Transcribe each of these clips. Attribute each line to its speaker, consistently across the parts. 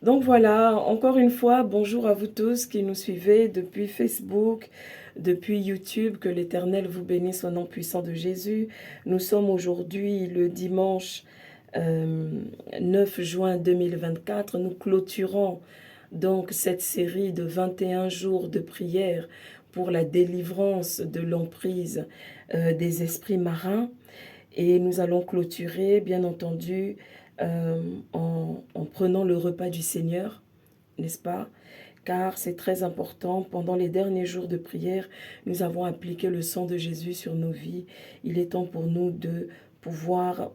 Speaker 1: Donc voilà, encore une fois, bonjour à vous tous qui nous suivez depuis Facebook, depuis YouTube. Que l'Éternel vous bénisse au nom puissant de Jésus. Nous sommes aujourd'hui le dimanche 9 juin 2024. Nous clôturons donc cette série de 21 jours de prière pour la délivrance de l'emprise des esprits marins. Et nous allons clôturer, bien entendu, en prenant le repas du Seigneur, n'est-ce pas? Car c'est très important. Pendant les derniers jours de prière, nous avons appliqué le sang de Jésus sur nos vies. Il est temps pour nous de pouvoir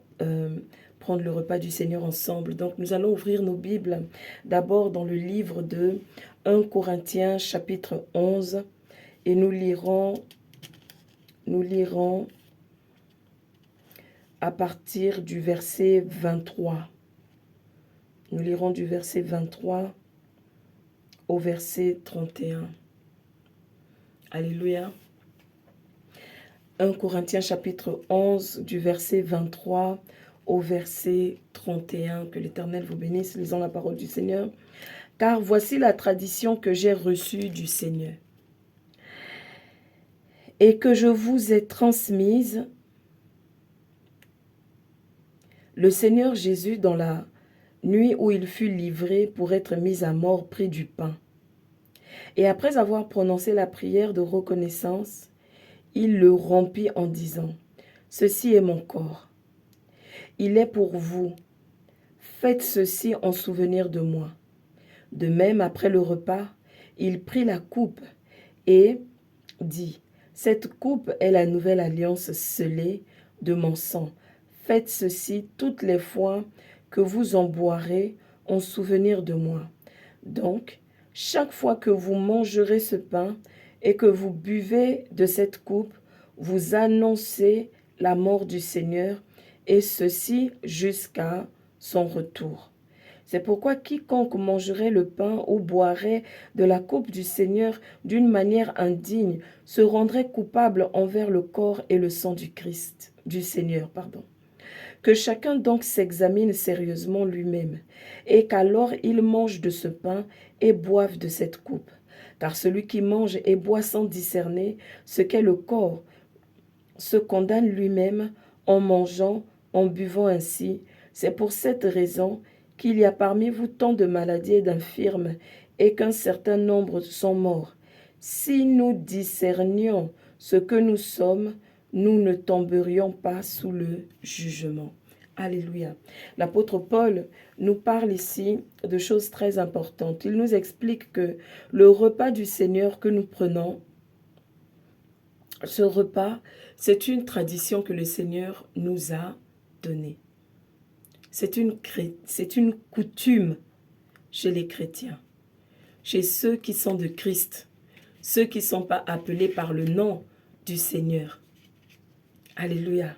Speaker 1: prendre le repas du Seigneur ensemble. Donc nous allons ouvrir nos Bibles d'abord dans le livre de 1 Corinthiens chapitre 11 et nous lirons à partir du verset 23. Nous lirons du verset 23 au verset 31. Alléluia. 1 Corinthiens chapitre 11 du verset 23 au verset 31. Que l'Éternel vous bénisse. Lisons la parole du Seigneur. Car voici la tradition que j'ai reçue du Seigneur et que je vous ai transmise. Le Seigneur Jésus, dans la nuit où il fut livré pour être mis à mort, prit du pain. Et après avoir prononcé la prière de reconnaissance, il le rompit en disant, « Ceci est mon corps. Il est pour vous. Faites ceci en souvenir de moi. » De même, après le repas, il prit la coupe et dit, « Cette coupe est la nouvelle alliance scellée de mon sang. Faites ceci toutes les fois que vous en boirez en souvenir de moi. » Donc, chaque fois que vous mangerez ce pain et que vous buvez de cette coupe, vous annoncez la mort du Seigneur, et ceci jusqu'à son retour. C'est pourquoi quiconque mangerait le pain ou boirait de la coupe du Seigneur d'une manière indigne se rendrait coupable envers le corps et le sang du Christ, du Seigneur, pardon. Que chacun donc s'examine sérieusement lui-même, et qu'alors il mange de ce pain et boive de cette coupe. Car celui qui mange et boit sans discerner ce qu'est le corps se condamne lui-même en mangeant, en buvant ainsi. C'est pour cette raison qu'il y a parmi vous tant de maladies et d'infirmes, et qu'un certain nombre sont morts. Si nous discernions ce que nous sommes, nous ne tomberions pas sous le jugement. Alléluia. L'apôtre Paul nous parle ici de choses très importantes. Il nous explique que le repas du Seigneur que nous prenons, ce repas, c'est une tradition que le Seigneur nous a donnée. C'est une coutume chez les chrétiens, chez ceux qui sont de Christ, ceux qui ne sont pas appelés par le nom du Seigneur. Alléluia.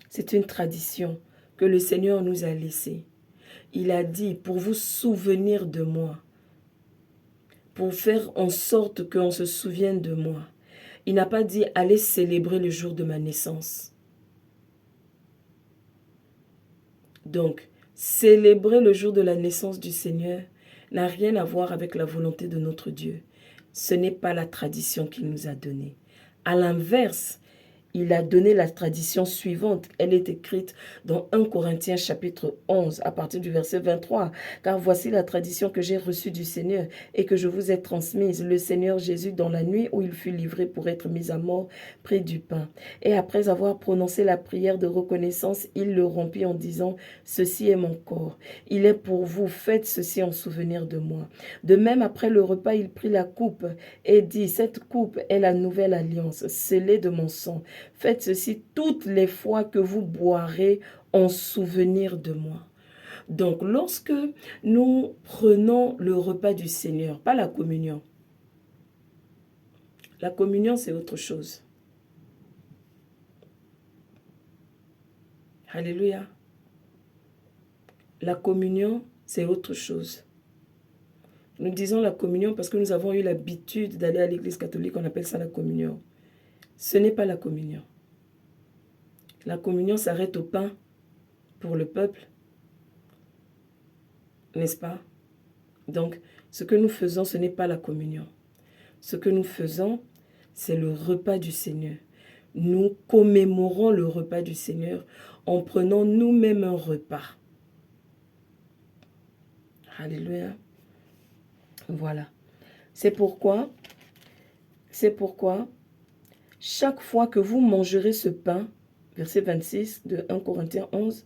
Speaker 1: C'est une tradition que le Seigneur nous a laissée. Il a dit, pour vous souvenir de moi, pour faire en sorte qu'on se souvienne de moi. Il n'a pas dit, allez célébrer le jour de ma naissance. Donc, célébrer le jour de la naissance du Seigneur n'a rien à voir avec la volonté de notre Dieu. Ce n'est pas la tradition qu'il nous a donnée. À l'inverse, il a donné la tradition suivante. Elle est écrite dans 1 Corinthiens chapitre 11 à partir du verset 23. Car voici la tradition que j'ai reçue du Seigneur et que je vous ai transmise. Le Seigneur Jésus, dans la nuit où il fut livré pour être mis à mort, prit du pain. Et après avoir prononcé la prière de reconnaissance, il le rompit en disant, « Ceci est mon corps. Il est pour vous. Faites ceci en souvenir de moi. » De même, après le repas, il prit la coupe et dit, « Cette coupe est la nouvelle alliance, scellée de mon sang. Faites ceci toutes les fois que vous boirez en souvenir de moi. » Donc, lorsque nous prenons le repas du Seigneur, pas la communion. La communion, c'est autre chose. Alléluia. La communion, c'est autre chose. Nous disons la communion parce que nous avons eu l'habitude d'aller à l'église catholique, on appelle ça la communion. Ce n'est pas la communion. La communion s'arrête au pain pour le peuple, n'est-ce pas? Donc, ce que nous faisons, ce n'est pas la communion. Ce que nous faisons, c'est le repas du Seigneur. Nous commémorons le repas du Seigneur en prenant nous-mêmes un repas. Alléluia. Voilà. C'est pourquoi, chaque fois que vous mangerez ce pain, verset 26 de 1 Corinthiens 11,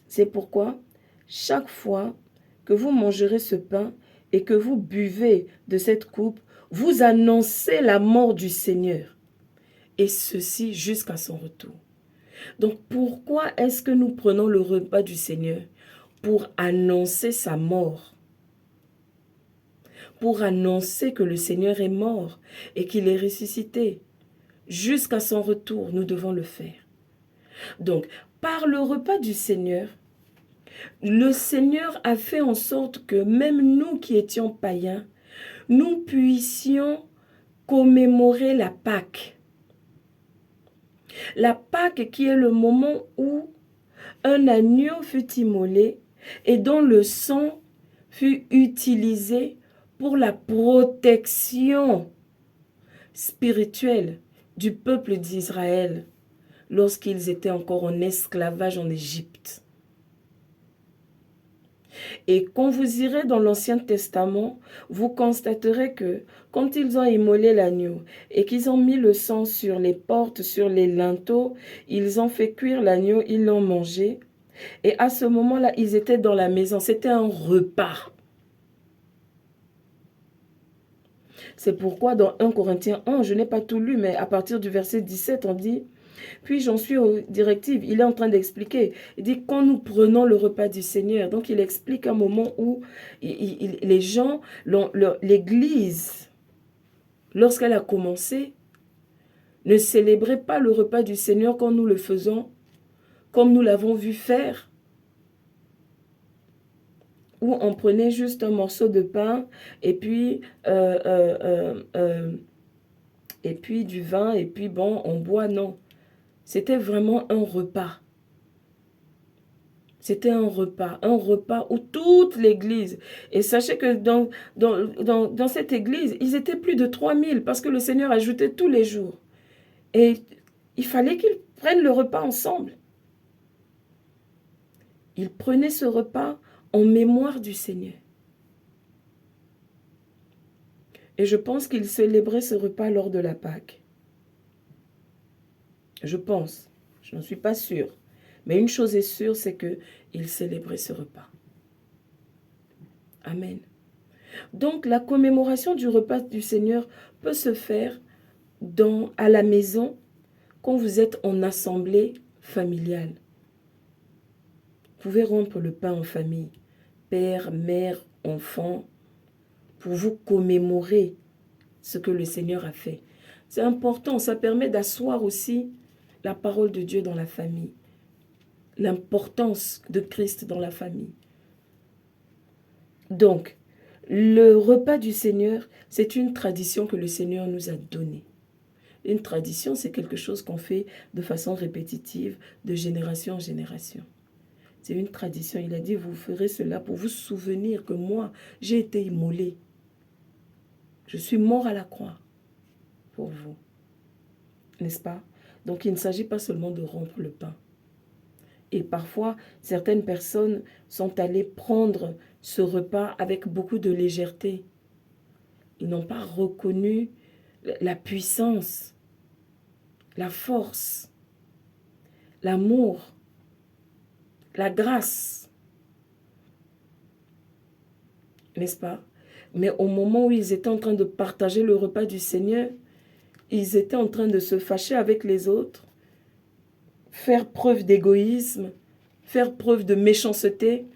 Speaker 1: c'est pourquoi, chaque fois que vous mangerez ce pain et que vous buvez de cette coupe, vous annoncez la mort du Seigneur, et ceci jusqu'à son retour. Donc, pourquoi est-ce que nous prenons le repas du Seigneur? Pour annoncer sa mort. Pour annoncer que le Seigneur est mort et qu'il est ressuscité. Jusqu'à son retour, nous devons le faire. Donc, par le repas du Seigneur, le Seigneur a fait en sorte que même nous qui étions païens, nous puissions commémorer la Pâque. La Pâque qui est le moment où un agneau fut immolé et dont le sang fut utilisé pour la protection spirituelle du peuple d'Israël lorsqu'ils étaient encore en esclavage en Égypte. Et quand vous irez dans l'Ancien Testament, vous constaterez que quand ils ont immolé l'agneau et qu'ils ont mis le sang sur les portes, sur les linteaux, ils ont fait cuire l'agneau, ils l'ont mangé. Et à ce moment-là, ils étaient dans la maison. C'était un repas. C'est pourquoi dans 1 Corinthiens 1, je n'ai pas tout lu, mais à partir du verset 17, on dit... Puis j'en suis aux directives, il est en train d'expliquer. Il dit quand nous prenons le repas du Seigneur, donc il explique un moment où les gens, l'Église, lorsqu'elle a commencé, ne célébrait pas le repas du Seigneur quand nous le faisons, comme nous l'avons vu faire, où on prenait juste un morceau de pain et puis du vin et puis bon, on boit, non. C'était vraiment un repas. C'était un repas où toute l'église, et sachez que dans cette église, ils étaient plus de 3000 parce que le Seigneur ajoutait tous les jours. Et il fallait qu'ils prennent le repas ensemble. Ils prenaient ce repas en mémoire du Seigneur. Et je pense qu'ils célébraient ce repas lors de la Pâque. Je pense, je n'en suis pas sûre. Mais une chose est sûre, c'est qu'ils célébraient ce repas. Amen. Donc, la commémoration du repas du Seigneur peut se faire à la maison quand vous êtes en assemblée familiale. Vous pouvez rompre le pain en famille, père, mère, enfant, pour vous commémorer ce que le Seigneur a fait. C'est important, ça permet d'asseoir aussi la parole de Dieu dans la famille, l'importance de Christ dans la famille. Donc, le repas du Seigneur, c'est une tradition que le Seigneur nous a donnée. Une tradition, c'est quelque chose qu'on fait de façon répétitive, de génération en génération. C'est une tradition. Il a dit, vous ferez cela pour vous souvenir que moi, j'ai été immolé. Je suis mort à la croix pour vous. N'est-ce pas? Donc, il ne s'agit pas seulement de rompre le pain. Et parfois, certaines personnes sont allées prendre ce repas avec beaucoup de légèreté. Ils n'ont pas reconnu la puissance, la force, l'amour, la grâce. N'est-ce pas? Mais au moment où ils étaient en train de partager le repas du Seigneur, ils étaient en train de se fâcher avec les autres, faire preuve d'égoïsme, faire preuve de méchanceté,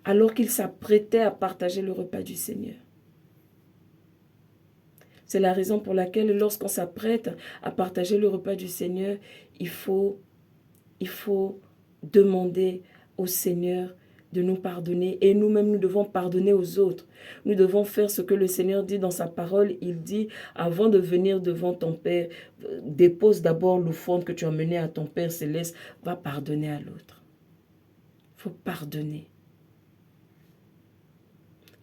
Speaker 1: alors qu'ils s'apprêtaient à partager le repas du Seigneur. C'est la raison pour laquelle lorsqu'on s'apprête à partager le repas du Seigneur, il faut demander au Seigneur de nous pardonner. Et nous-mêmes, nous devons pardonner aux autres. Nous devons faire ce que le Seigneur dit dans sa parole. Il dit, avant de venir devant ton Père, dépose d'abord l'offrande que tu as menée à ton Père céleste. Va pardonner à l'autre. Il faut pardonner.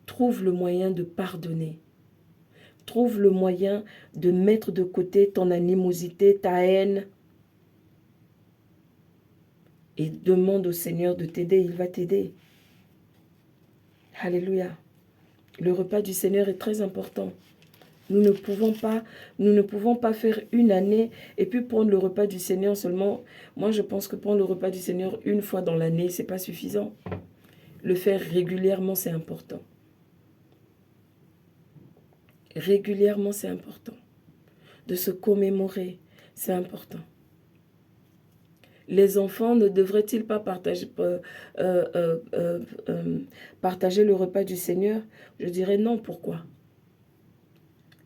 Speaker 1: trouve le moyen de pardonner. Trouve le moyen de mettre de côté ton animosité, ta haine. Et demande au Seigneur de t'aider, il va t'aider. Alléluia. Le repas du Seigneur est très important. Nous ne pouvons pas faire une année et puis prendre le repas du Seigneur seulement. Moi, je pense que prendre le repas du Seigneur une fois dans l'année, ce n'est pas suffisant. Le faire régulièrement, c'est important. Régulièrement, c'est important. De se commémorer, c'est important. Les enfants ne devraient-ils pas partager le repas du Seigneur? Je dirais non, pourquoi?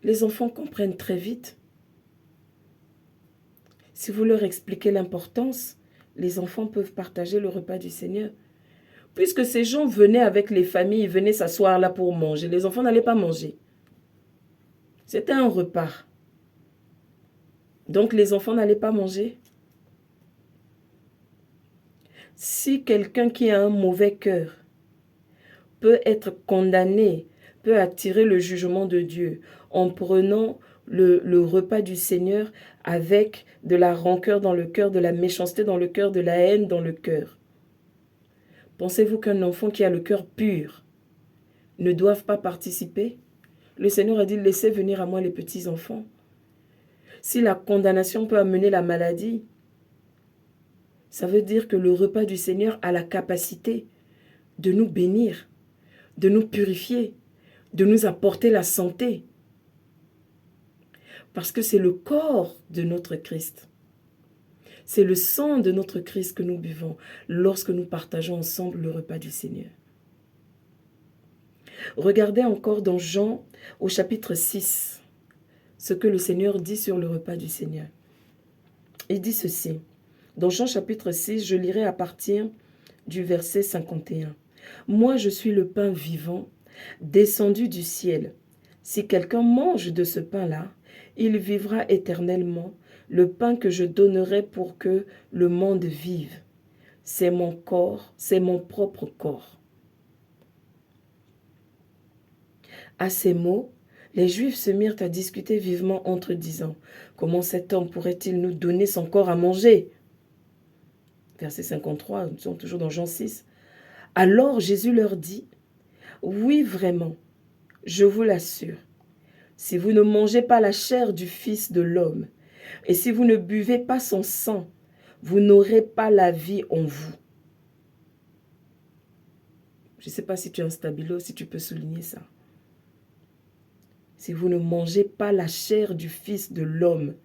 Speaker 1: Les enfants comprennent très vite. Si vous leur expliquez l'importance, les enfants peuvent partager le repas du Seigneur. Puisque ces gens venaient avec les familles, ils venaient s'asseoir là pour manger. Les enfants n'allaient pas manger. C'était un repas. Donc les enfants n'allaient pas manger. Si quelqu'un qui a un mauvais cœur peut être condamné, peut attirer le jugement de Dieu en prenant le repas du Seigneur avec de la rancœur dans le cœur, de la méchanceté dans le cœur, de la haine dans le cœur. Pensez-vous qu'un enfant qui a le cœur pur ne doive pas participer? Le Seigneur a dit, laissez venir à moi les petits enfants. Si la condamnation peut amener la maladie, ça veut dire que le repas du Seigneur a la capacité de nous bénir, de nous purifier, de nous apporter la santé. Parce que c'est le corps de notre Christ. C'est le sang de notre Christ que nous buvons lorsque nous partageons ensemble le repas du Seigneur. Regardez encore dans Jean au chapitre 6, ce que le Seigneur dit sur le repas du Seigneur. Il dit ceci. Dans Jean chapitre 6, je lirai à partir du verset 51. « Moi, je suis le pain vivant, descendu du ciel. Si quelqu'un mange de ce pain-là, il vivra éternellement. Le pain que je donnerai pour que le monde vive. C'est mon corps, c'est mon propre corps. » À ces mots, les Juifs se mirent à discuter vivement entre eux, disant, « Comment cet homme pourrait-il nous donner son corps à manger ?» Verset 53, nous sommes toujours dans Jean 6. Alors Jésus leur dit, « Oui, vraiment, je vous l'assure, si vous ne mangez pas la chair du Fils de l'homme, et si vous ne buvez pas son sang, vous n'aurez pas la vie en vous. » Je ne sais pas si tu es un stabilo, si tu peux souligner ça. Si vous ne mangez pas la chair du Fils de l'homme,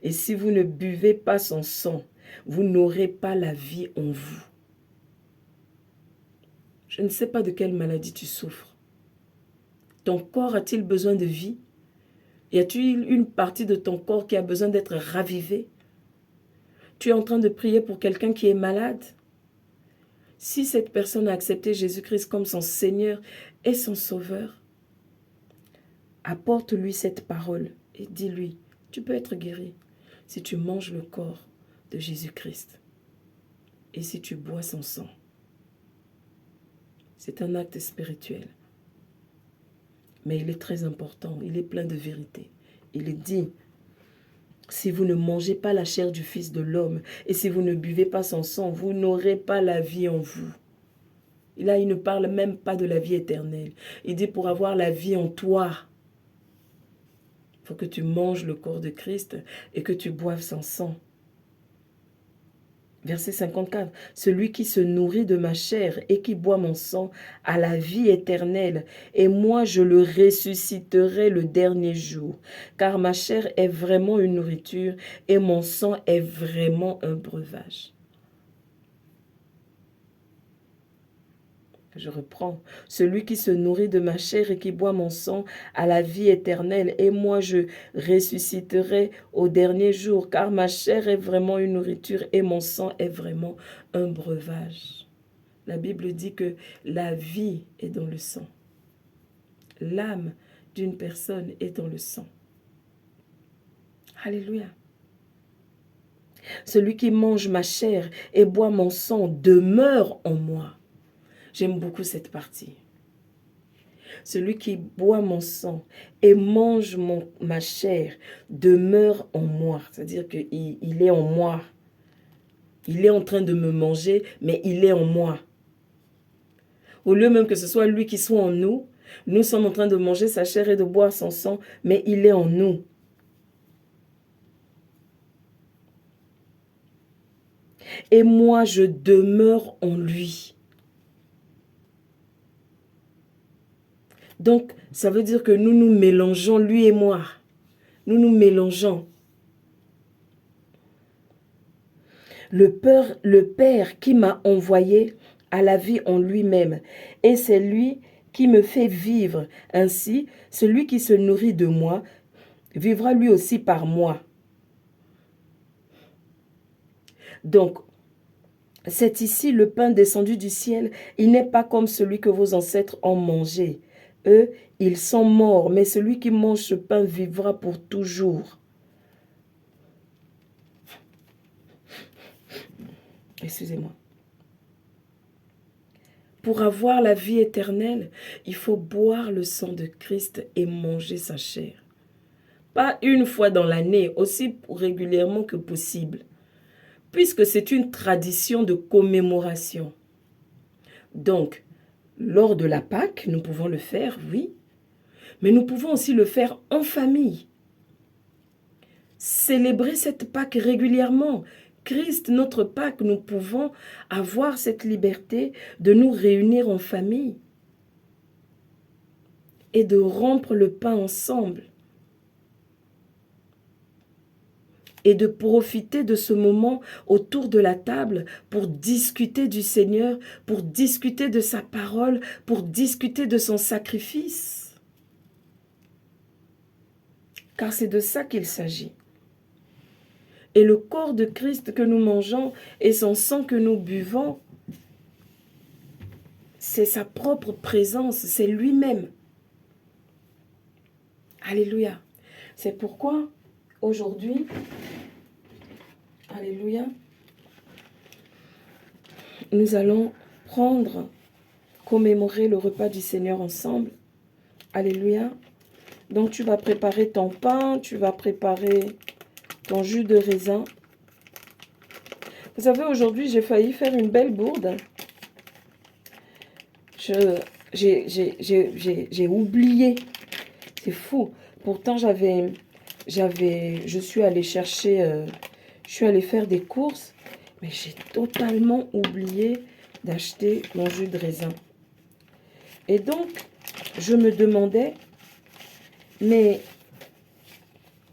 Speaker 1: et si vous ne buvez pas son sang, vous n'aurez pas la vie en vous. Je ne sais pas de quelle maladie tu souffres. Ton corps a-t-il besoin de vie? Y a-t-il une partie de ton corps qui a besoin d'être ravivée? Tu es en train de prier pour quelqu'un qui est malade? Si cette personne a accepté Jésus-Christ comme son Seigneur et son Sauveur, apporte-lui cette parole et dis-lui, tu peux être guéri si tu manges le corps de Jésus-Christ et si tu bois son sang. C'est un acte spirituel. Mais il est très important, il est plein de vérité. Il est dit, si vous ne mangez pas la chair du Fils de l'homme et si vous ne buvez pas son sang, vous n'aurez pas la vie en vous. Et là, il ne parle même pas de la vie éternelle. Il dit, pour avoir la vie en toi, il faut que tu manges le corps de Christ et que tu boives son sang. Verset 54, « Celui qui se nourrit de ma chair et qui boit mon sang a la vie éternelle, et moi je le ressusciterai le dernier jour, car ma chair est vraiment une nourriture et mon sang est vraiment un breuvage. » Je reprends. « Celui qui se nourrit de ma chair et qui boit mon sang a la vie éternelle, et moi je ressusciterai au dernier jour, car ma chair est vraiment une nourriture et mon sang est vraiment un breuvage. » La Bible dit que la vie est dans le sang. L'âme d'une personne est dans le sang. Alléluia. « Celui qui mange ma chair et boit mon sang demeure en moi. » J'aime beaucoup cette partie. Celui qui boit mon sang et mange ma chair demeure en moi. C'est-à-dire qu'il est en moi. Il est en train de me manger, mais il est en moi. Au lieu même que ce soit lui qui soit en nous, nous sommes en train de manger sa chair et de boire son sang, mais il est en nous. Et moi, je demeure en lui. Donc, ça veut dire que nous nous mélangeons, lui et moi. Nous nous mélangeons. Le Père qui m'a envoyé a la vie en lui-même. Et c'est lui qui me fait vivre. Ainsi, celui qui se nourrit de moi vivra lui aussi par moi. Donc, c'est ici le pain descendu du ciel. Il n'est pas comme celui que vos ancêtres ont mangé. Eux, ils sont morts, mais celui qui mange ce pain vivra pour toujours. Excusez-moi. Pour avoir la vie éternelle, il faut boire le sang de Christ et manger sa chair. Pas une fois dans l'année, aussi régulièrement que possible, puisque c'est une tradition de commémoration. Donc, lors de la Pâque, nous pouvons le faire, oui, mais nous pouvons aussi le faire en famille. Célébrer cette Pâque régulièrement. Christ, notre Pâque, nous pouvons avoir cette liberté de nous réunir en famille et de rompre le pain ensemble et de profiter de ce moment autour de la table pour discuter du Seigneur, pour discuter de sa parole, pour discuter de son sacrifice. Car c'est de ça qu'il s'agit. Et le corps de Christ que nous mangeons et son sang que nous buvons, c'est sa propre présence, c'est lui-même. Alléluia. C'est pourquoi aujourd'hui, alléluia, nous allons commémorer le repas du Seigneur ensemble. Alléluia. Donc tu vas préparer ton pain, tu vas préparer ton jus de raisin. Vous savez, aujourd'hui, j'ai failli faire une belle bourde. J'ai oublié. C'est fou. Pourtant, je suis allée chercher, je suis allée faire des courses, mais j'ai totalement oublié d'acheter mon jus de raisin. Et donc, je me demandais, mais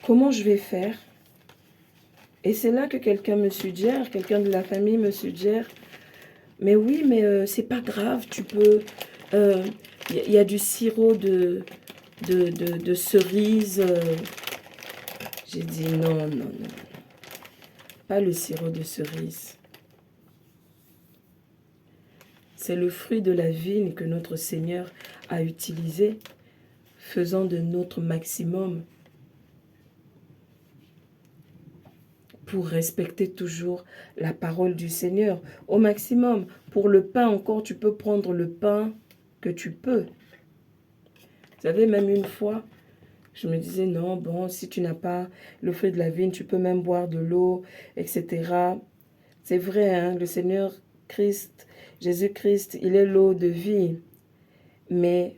Speaker 1: comment je vais faire? Et c'est là que quelqu'un me suggère, quelqu'un de la famille me suggère, mais oui, mais c'est pas grave, tu peux... Il y a du sirop de cerise. J'ai dit non, non, non. Pas le sirop de cerise. C'est le fruit de la vigne que notre Seigneur a utilisé, faisant de notre maximum pour respecter toujours la parole du Seigneur. Au maximum, pour le pain encore, tu peux prendre le pain que tu peux. Vous savez, même une fois, je me disais, non, bon, si tu n'as pas le fruit de la vigne, tu peux même boire de l'eau, etc. C'est vrai, hein, le Seigneur Christ, Jésus-Christ, il est l'eau de vie. Mais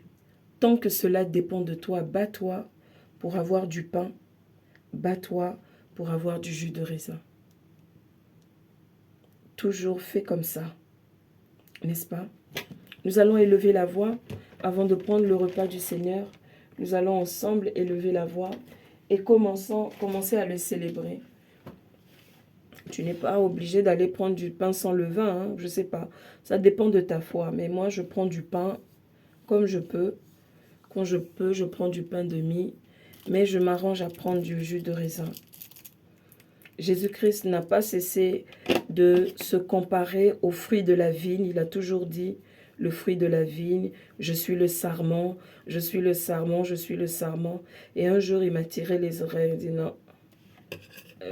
Speaker 1: tant que cela dépend de toi, bats-toi pour avoir du pain. Bats-toi pour avoir du jus de raisin. Toujours fait comme ça, n'est-ce pas? Nous allons élever la voix avant de prendre le repas du Seigneur. Nous allons ensemble élever la voix et commencer à le célébrer. Tu n'es pas obligé d'aller prendre du pain sans levain, hein, je ne sais pas. Ça dépend de ta foi. Mais moi, je prends du pain comme je peux. Quand je peux, je prends du pain de mie. Mais je m'arrange à prendre du jus de raisin. Jésus-Christ n'a pas cessé de se comparer aux fruits de la vigne. Il a toujours dit, le fruit de la vigne, je suis le sarment, je suis le sarment, je suis le sarment. Et un jour, il m'a tiré les oreilles. Il dit, non,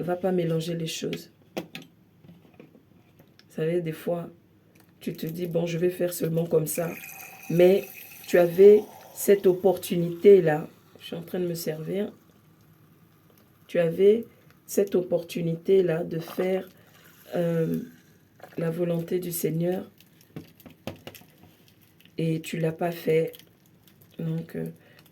Speaker 1: va pas mélanger les choses. Vous savez, des fois, tu te dis, bon, je vais faire seulement comme ça. Mais tu avais cette opportunité-là, je suis en train de me servir, tu avais cette opportunité-là de faire la volonté du Seigneur et tu ne l'as pas fait. Donc,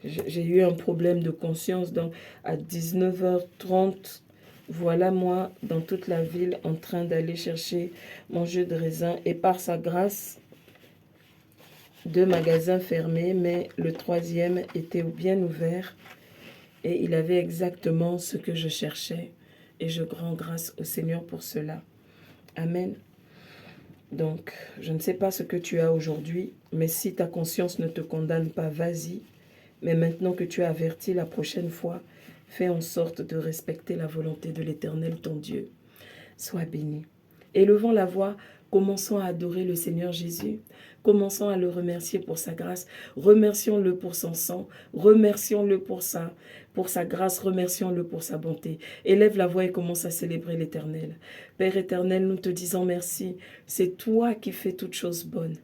Speaker 1: j'ai eu un problème de conscience. Donc, à 19h30, voilà moi dans toute la ville en train d'aller chercher mon jus de raisin. Et par sa grâce, 2 magasins fermés, mais le 3e était bien ouvert. Et il avait exactement ce que je cherchais. Et je rends grâce au Seigneur pour cela. Amen. Donc, je ne sais pas ce que tu as aujourd'hui, mais si ta conscience ne te condamne pas, vas-y. Mais maintenant que tu as averti la prochaine fois, fais en sorte de respecter la volonté de l'Éternel, ton Dieu. Sois béni. Élevons la voix, commençons à adorer le Seigneur Jésus. Commençons à le remercier pour sa grâce. Remercions-le pour son sang. Remercions-le pour sa grâce. Remercions-le pour sa bonté. Élève la voix et commence à célébrer l'Éternel. Père éternel, nous te disons merci. C'est toi qui fais toutes choses bonnes.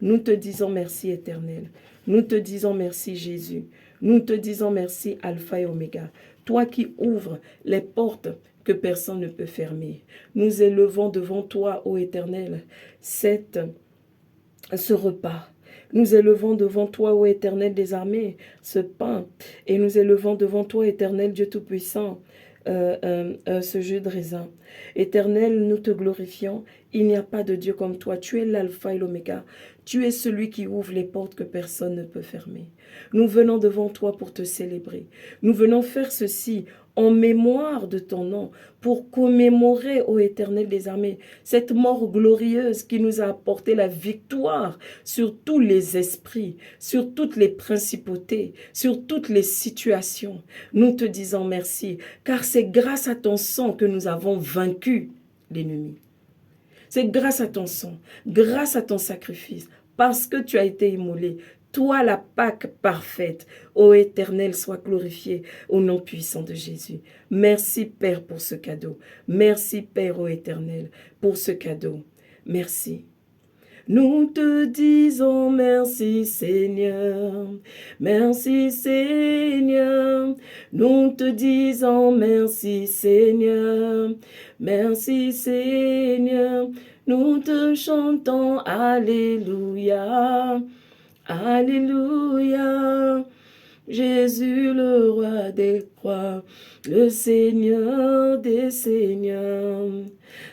Speaker 1: Nous te disons merci éternel. Nous te disons merci Jésus. Nous te disons merci Alpha et Oméga. Toi qui ouvres les portes que personne ne peut fermer. Nous élevons devant toi, ô Éternel, ce repas. Nous élevons devant toi, ô Éternel des armées, ce pain. Et nous élevons devant toi, Éternel Dieu Tout-Puissant, ce jus de raisin. Éternel, nous te glorifions. Il n'y a pas de Dieu comme toi. Tu es l'alpha et l'oméga. Tu es celui qui ouvre les portes que personne ne peut fermer. Nous venons devant toi pour te célébrer. Nous venons faire ceci en mémoire de ton nom, pour commémorer, ô Éternel des armées, cette mort glorieuse qui nous a apporté la victoire sur tous les esprits, sur toutes les principautés, sur toutes les situations. Nous te disons merci, car c'est grâce à ton sang que nous avons vaincu l'ennemi. C'est grâce à ton sang, grâce à ton sacrifice, parce que tu as été immolé. Toi, la Pâque parfaite, ô Éternel, sois glorifié au nom puissant de Jésus. Merci, Père, pour ce cadeau. Merci, Père, ô Éternel, pour ce cadeau. Merci. Nous te disons merci, Seigneur. Merci, Seigneur. Nous te disons merci, Seigneur. Merci, Seigneur. Nous te chantons Alléluia. Alléluia, Jésus le roi des croix, le Seigneur des seigneurs.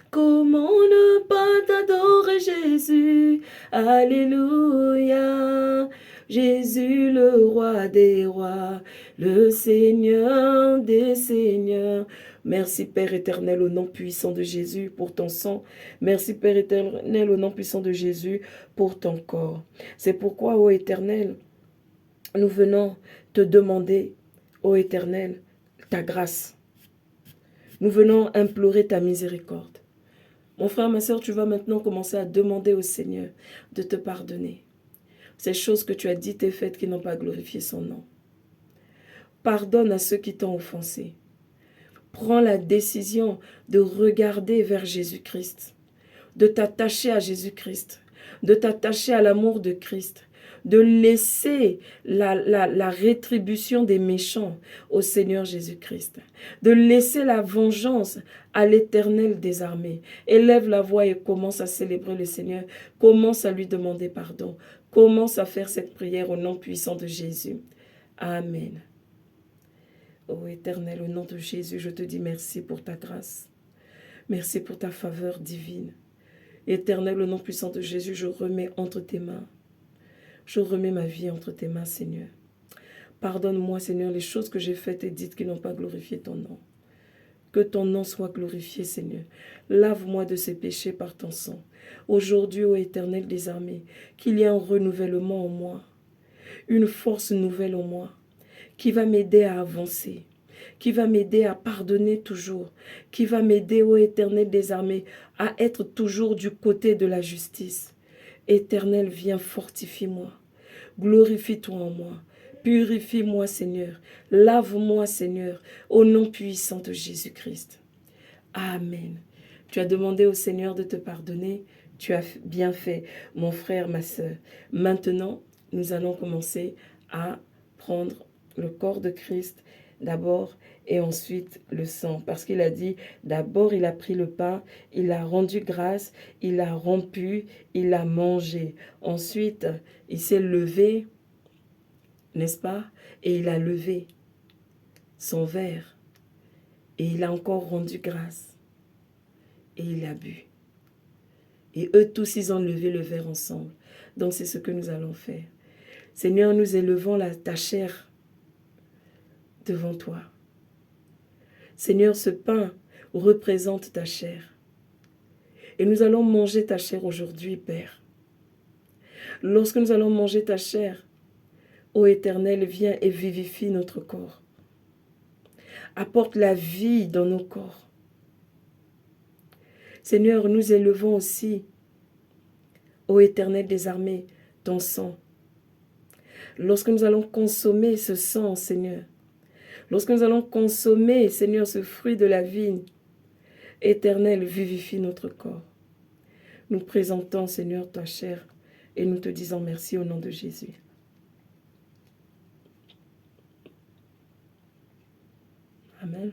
Speaker 1: Comment ne pas t'adorer Jésus? Alléluia, Jésus le roi des rois, le Seigneur des seigneurs. Merci Père éternel au nom puissant de Jésus pour ton sang. Merci Père éternel au nom puissant de Jésus pour ton corps. C'est pourquoi, ô Éternel, nous venons te demander, ô Éternel, ta grâce. Nous venons implorer ta miséricorde. Mon frère, ma soeur, tu vas maintenant commencer à demander au Seigneur de te pardonner. Ces choses que tu as dites et faites qui n'ont pas glorifié son nom. Pardonne à ceux qui t'ont offensé. Prends la décision de regarder vers Jésus-Christ, de t'attacher à Jésus-Christ, de t'attacher à l'amour de Christ, de laisser la rétribution des méchants au Seigneur Jésus-Christ, de laisser la vengeance à l'Éternel des armées. Élève la voix et commence à célébrer le Seigneur, commence à lui demander pardon, commence à faire cette prière au nom puissant de Jésus. Amen. Ô Éternel, au nom de Jésus, je te dis merci pour ta grâce. Merci pour ta faveur divine. Éternel, au nom puissant de Jésus, je remets entre tes mains. Je remets ma vie entre tes mains, Seigneur. Pardonne-moi, Seigneur, les choses que j'ai faites et dites qui n'ont pas glorifié ton nom. Que ton nom soit glorifié, Seigneur. Lave-moi de ces péchés par ton sang. Aujourd'hui, ô Éternel des armées, qu'il y ait un renouvellement en moi, une force nouvelle en moi, qui va m'aider à avancer, qui va m'aider à pardonner toujours, qui va m'aider, ô Éternel des armées, à être toujours du côté de la justice. Éternel, viens, fortifie-moi, glorifie-toi en moi, purifie-moi, Seigneur, lave-moi, Seigneur, au nom puissant de Jésus-Christ. Amen. Tu as demandé au Seigneur de te pardonner, tu as bien fait, mon frère, ma soeur. Maintenant, nous allons commencer à prendre le corps de Christ d'abord et ensuite le sang. Parce qu'il a dit, d'abord il a pris le pain, il a rendu grâce, il a rompu, il a mangé. Ensuite, il s'est levé, n'est-ce pas? Et il a levé son verre et il a encore rendu grâce et il a bu. Et eux tous, ils ont levé le verre ensemble. Donc c'est ce que nous allons faire. Seigneur, nous élevons ta chair devant toi. Seigneur, ce pain représente ta chair. Et nous allons manger ta chair aujourd'hui, Père. Lorsque nous allons manger ta chair, ô Éternel, viens et vivifie notre corps. Apporte la vie dans nos corps. Seigneur, nous élevons aussi, ô Éternel des armées, ton sang. Lorsque nous allons consommer ce sang, Seigneur, lorsque nous allons consommer, Seigneur, ce fruit de la vigne, Éternel, vivifie notre corps. Nous présentons, Seigneur, ta chair et nous te disons merci au nom de Jésus. Amen.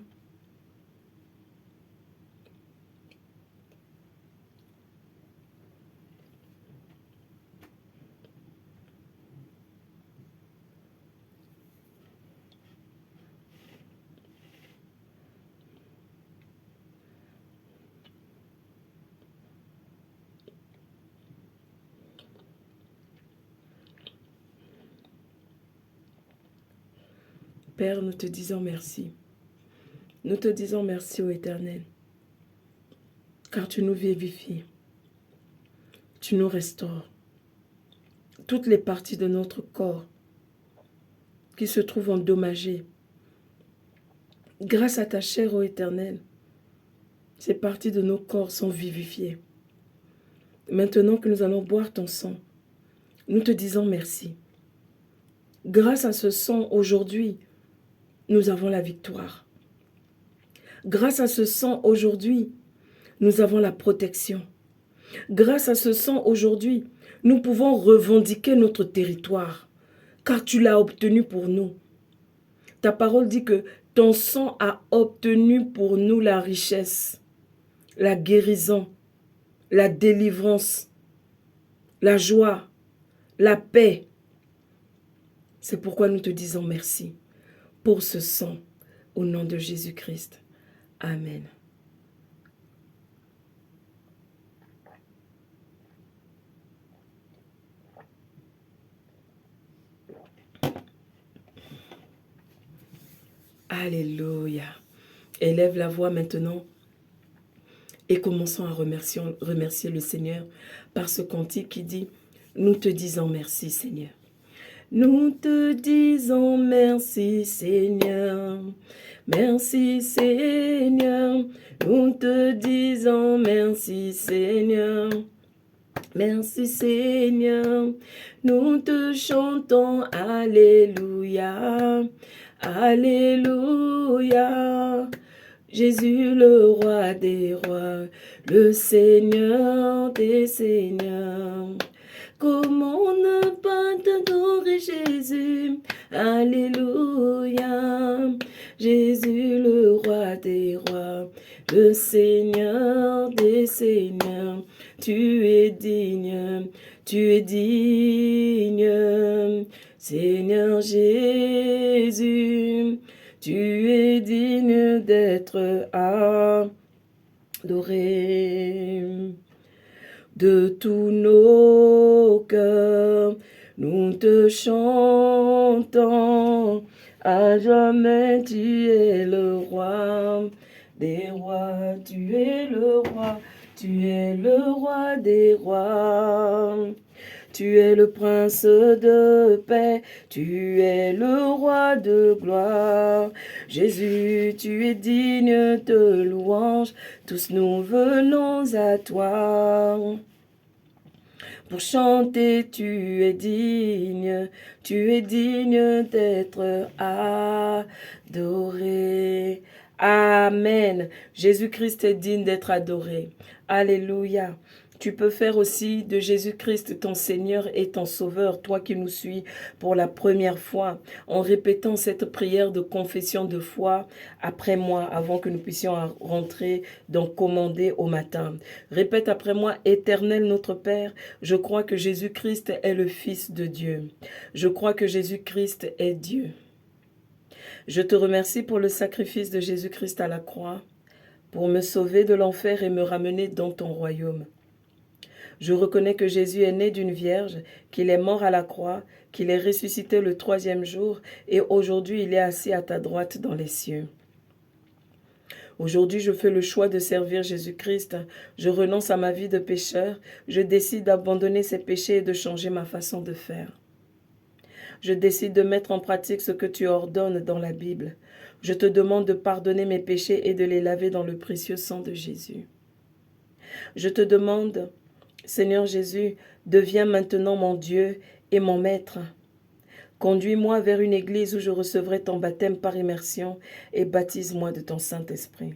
Speaker 1: Père, nous te disons merci. Nous te disons merci, ô Éternel, car tu nous vivifies, tu nous restaures. Toutes les parties de notre corps qui se trouvent endommagées, grâce à ta chair, ô Éternel, ces parties de nos corps sont vivifiées. Maintenant que nous allons boire ton sang, nous te disons merci. Grâce à ce sang, aujourd'hui, nous avons la victoire. Grâce à ce sang, aujourd'hui, nous avons la protection. Grâce à ce sang, aujourd'hui, nous pouvons revendiquer notre territoire, car tu l'as obtenu pour nous. Ta parole dit que ton sang a obtenu pour nous la richesse, la guérison, la délivrance, la joie, la paix. C'est pourquoi nous te disons merci pour ce sang, au nom de Jésus-Christ. Amen. Alléluia. Élève la voix maintenant et commençons à remercier le Seigneur par ce cantique qui dit « Nous te disons merci Seigneur ». Nous te disons merci Seigneur, merci Seigneur. Nous te disons merci Seigneur, merci Seigneur. Nous te chantons Alléluia, Alléluia. Jésus le roi des rois, le Seigneur des seigneurs. Comment ne pas t'adorer Jésus, Alléluia. Jésus le roi des rois, le Seigneur des seigneurs. Tu es digne, Seigneur Jésus. Tu es digne d'être adoré. De tous nos cœurs, nous te chantons. À jamais, tu es le roi des rois. Tu es le roi, tu es le roi des rois. Tu es le prince de paix, tu es le roi de gloire. Jésus, tu es digne de louange, tous nous venons à toi. Pour chanter, tu es digne d'être adoré. Amen. Jésus-Christ est digne d'être adoré. Alléluia. Tu peux faire aussi de Jésus-Christ ton Seigneur et ton Sauveur, toi qui nous suis pour la première fois, en répétant cette prière de confession de foi après moi, avant que nous puissions rentrer dans commander au matin. Répète après moi: Éternel notre Père, je crois que Jésus-Christ est le Fils de Dieu. Je crois que Jésus-Christ est Dieu. Je te remercie pour le sacrifice de Jésus-Christ à la croix, pour me sauver de l'enfer et me ramener dans ton royaume. Je reconnais que Jésus est né d'une vierge, qu'il est mort à la croix, qu'il est ressuscité le 3e jour et aujourd'hui il est assis à ta droite dans les cieux. Aujourd'hui, je fais le choix de servir Jésus-Christ. Je renonce à ma vie de pécheur. Je décide d'abandonner ces péchés et de changer ma façon de faire. Je décide de mettre en pratique ce que tu ordonnes dans la Bible. Je te demande de pardonner mes péchés et de les laver dans le précieux sang de Jésus. Je te demande, Seigneur Jésus, deviens maintenant mon Dieu et mon Maître. Conduis-moi vers une église où je recevrai ton baptême par immersion et baptise-moi de ton Saint-Esprit.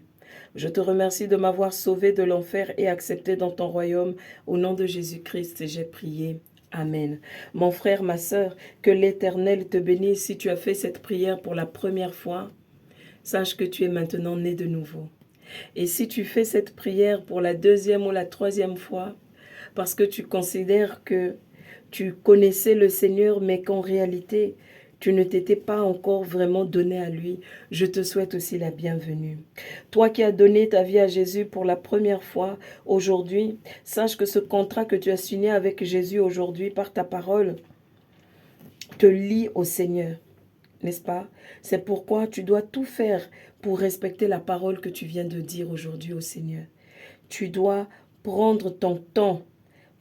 Speaker 1: Je te remercie de m'avoir sauvé de l'enfer et accepté dans ton royaume. Au nom de Jésus-Christ, j'ai prié. Amen. Mon frère, ma sœur, que l'Éternel te bénisse si tu as fait cette prière pour la première fois. Sache que tu es maintenant né de nouveau. Et si tu fais cette prière pour la 2e ou la 3e fois, parce que tu considères que tu connaissais le Seigneur, mais qu'en réalité, tu ne t'étais pas encore vraiment donné à lui, je te souhaite aussi la bienvenue. Toi qui as donné ta vie à Jésus pour la première fois aujourd'hui, sache que ce contrat que tu as signé avec Jésus aujourd'hui par ta parole te lie au Seigneur, n'est-ce pas? C'est pourquoi tu dois tout faire pour respecter la parole que tu viens de dire aujourd'hui au Seigneur. Tu dois prendre ton temps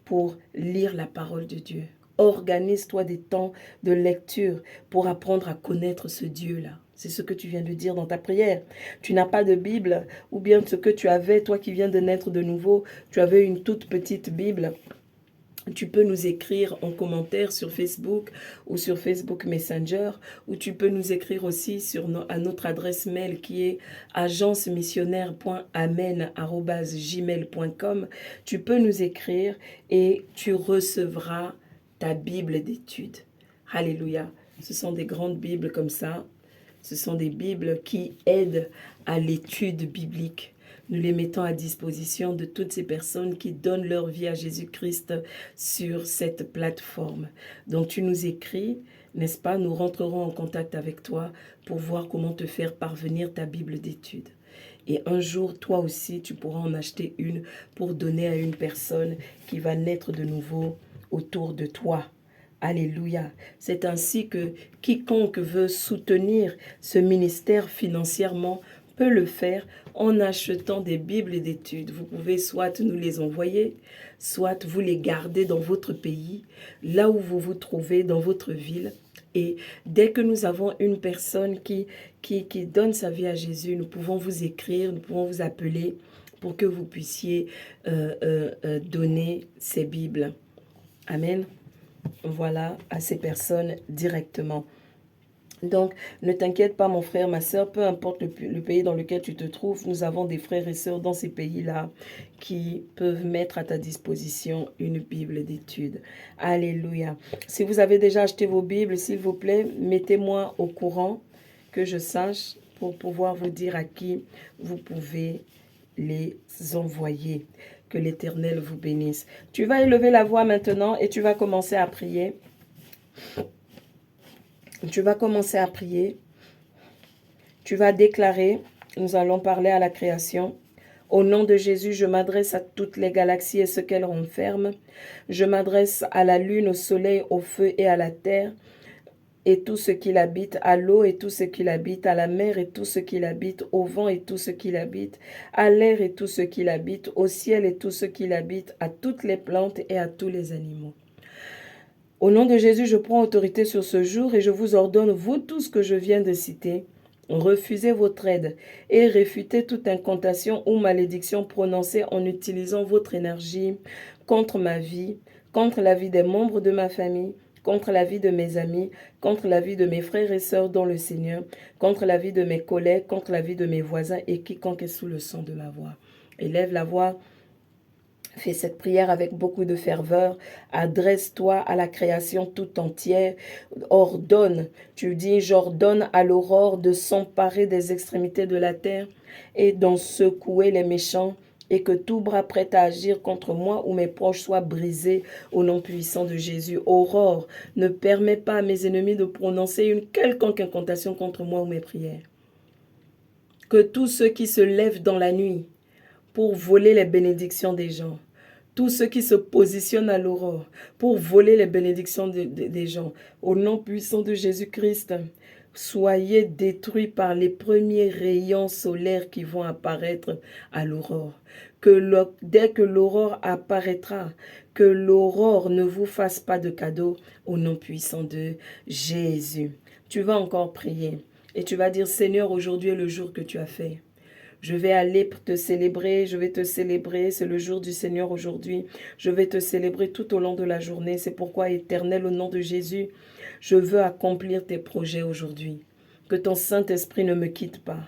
Speaker 1: pour lire la parole de Dieu. Organise-toi des temps de lecture pour apprendre à connaître ce Dieu-là. C'est ce que tu viens de dire dans ta prière. Tu n'as pas de Bible, ou bien ce que tu avais, toi qui viens de naître de nouveau, tu avais une toute petite Bible. Tu peux nous écrire en commentaire sur Facebook ou sur Facebook Messenger, ou tu peux nous écrire aussi à notre adresse mail qui est agencemissionnaire.amen@gmail.com. Tu peux nous écrire et tu recevras ta Bible d'études. Alléluia. Ce sont des grandes Bibles comme ça. Ce sont des Bibles qui aident à l'étude biblique. Nous les mettons à disposition de toutes ces personnes qui donnent leur vie à Jésus-Christ sur cette plateforme. Donc tu nous écris, n'est-ce pas? Nous rentrerons en contact avec toi pour voir comment te faire parvenir ta Bible d'études. Et un jour, toi aussi, tu pourras en acheter une pour donner à une personne qui va naître de nouveau autour de toi. Alléluia. C'est ainsi que quiconque veut soutenir ce ministère financièrement peut le faire en achetant des Bibles d'études. Vous pouvez soit nous les envoyer, soit vous les garder dans votre pays, là où vous vous trouvez, dans votre ville. Et dès que nous avons une personne qui donne sa vie à Jésus, nous pouvons vous écrire, nous pouvons vous appeler pour que vous puissiez donner ces Bibles. Amen. Voilà, à ces personnes directement. Donc, ne t'inquiète pas, mon frère, ma soeur, peu importe le pays dans lequel tu te trouves, nous avons des frères et sœurs dans ces pays-là qui peuvent mettre à ta disposition une Bible d'études. Alléluia. Si vous avez déjà acheté vos Bibles, s'il vous plaît, mettez-moi au courant que je sache pour pouvoir vous dire à qui vous pouvez les envoyer. Que l'Éternel vous bénisse. Tu vas élever la voix maintenant et tu vas commencer à prier. Tu vas commencer à prier. Tu vas déclarer, nous allons parler à la création. Au nom de Jésus, je m'adresse à toutes les galaxies et ce qu'elles renferment. Je m'adresse à la lune, au soleil, au feu et à la terre. Et tout ce qui l'habite, à l'eau et tout ce qui l'habite, à la mer et tout ce qui l'habite, au vent et tout ce qui l'habite, à l'air et tout ce qui l'habite, au ciel et tout ce qui l'habite, à toutes les plantes et à tous les animaux. Au nom de Jésus, je prends autorité sur ce jour et je vous ordonne, vous tous que je viens de citer, refusez votre aide et réfutez toute incantation ou malédiction prononcée en utilisant votre énergie contre ma vie, contre la vie des membres de ma famille, contre la vie de mes amis, contre la vie de mes frères et sœurs dans le Seigneur, contre la vie de mes collègues, contre la vie de mes voisins et quiconque est sous le son de ma voix. Élève la voix Fais cette prière avec beaucoup de ferveur. Adresse-toi à la création tout entière. Ordonne. Tu dis, j'ordonne à l'aurore de s'emparer des extrémités de la terre et d'en secouer les méchants, et que tout bras prêt à agir contre moi ou mes proches soit brisé au nom puissant de Jésus. Aurore, ne permets pas à mes ennemis de prononcer une quelconque incantation contre moi ou mes prières. Que tous ceux qui se lèvent dans la nuit pour voler les bénédictions des gens, tous ceux qui se positionnent à l'aurore pour voler les bénédictions des gens, au nom puissant de Jésus-Christ, soyez détruits par les premiers rayons solaires qui vont apparaître à l'aurore. Dès que l'aurore apparaîtra, que l'aurore ne vous fasse pas de cadeau au nom puissant de Jésus. Tu vas encore prier et tu vas dire, Seigneur, aujourd'hui est le jour que tu as fait. Je vais aller te célébrer, je vais te célébrer, c'est le jour du Seigneur aujourd'hui. Je vais te célébrer tout au long de la journée. C'est pourquoi, Éternel, au nom de Jésus, je veux accomplir tes projets aujourd'hui. Que ton Saint-Esprit ne me quitte pas.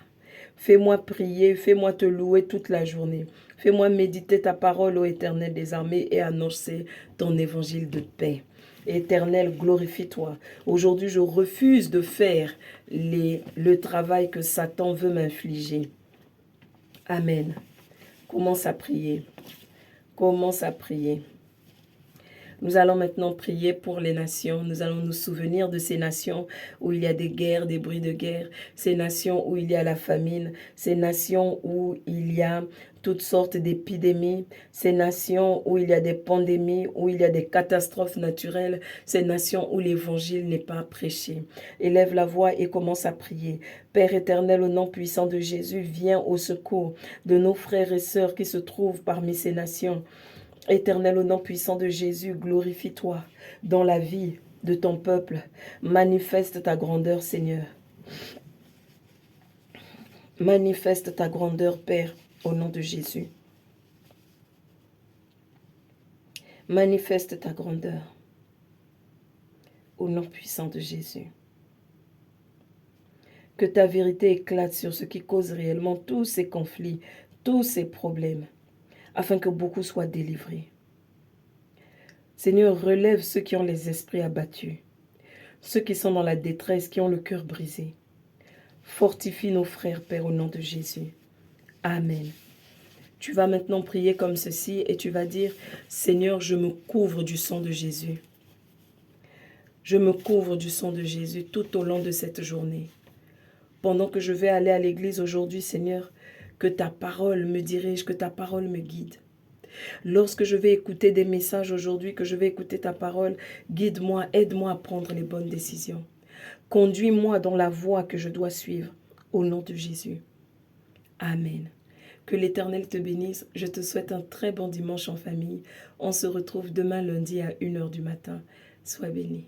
Speaker 1: Fais-moi prier, fais-moi te louer toute la journée. Fais-moi méditer ta parole, ô Éternel des armées, et annoncer ton évangile de paix. Éternel, glorifie-toi. Aujourd'hui, je refuse de faire le travail que Satan veut m'infliger. Amen. Commence à prier. Commence à prier. Nous allons maintenant prier pour les nations. Nous allons nous souvenir de ces nations où il y a des guerres, des bruits de guerre. Ces nations où il y a la famine. Ces nations où il y a toutes sortes d'épidémies. Ces nations où il y a des pandémies, où il y a des catastrophes naturelles. Ces nations où l'évangile n'est pas prêché. Élève la voix et commence à prier. Père éternel, au nom puissant de Jésus, viens au secours de nos frères et sœurs qui se trouvent parmi ces nations. Éternel, au nom puissant de Jésus, glorifie-toi dans la vie de ton peuple. Manifeste ta grandeur, Seigneur. Manifeste ta grandeur, Père, au nom de Jésus. Manifeste ta grandeur au nom puissant de Jésus. Que ta vérité éclate sur ce qui cause réellement tous ces conflits, tous ces problèmes, afin que beaucoup soient délivrés. Seigneur, relève ceux qui ont les esprits abattus, ceux qui sont dans la détresse, qui ont le cœur brisé. Fortifie nos frères, Père, au nom de Jésus. Amen. Tu vas maintenant prier comme ceci et tu vas dire, Seigneur, je me couvre du sang de Jésus. Je me couvre du sang de Jésus tout au long de cette journée. Pendant que je vais aller à l'église aujourd'hui, Seigneur, que ta parole me dirige, que ta parole me guide. Lorsque je vais écouter des messages aujourd'hui, que je vais écouter ta parole, guide-moi, aide-moi à prendre les bonnes décisions. Conduis-moi dans la voie que je dois suivre, au nom de Jésus. Amen. Que l'Éternel te bénisse. Je te souhaite un très bon dimanche en famille. On se retrouve demain lundi à 1h du matin. Sois béni.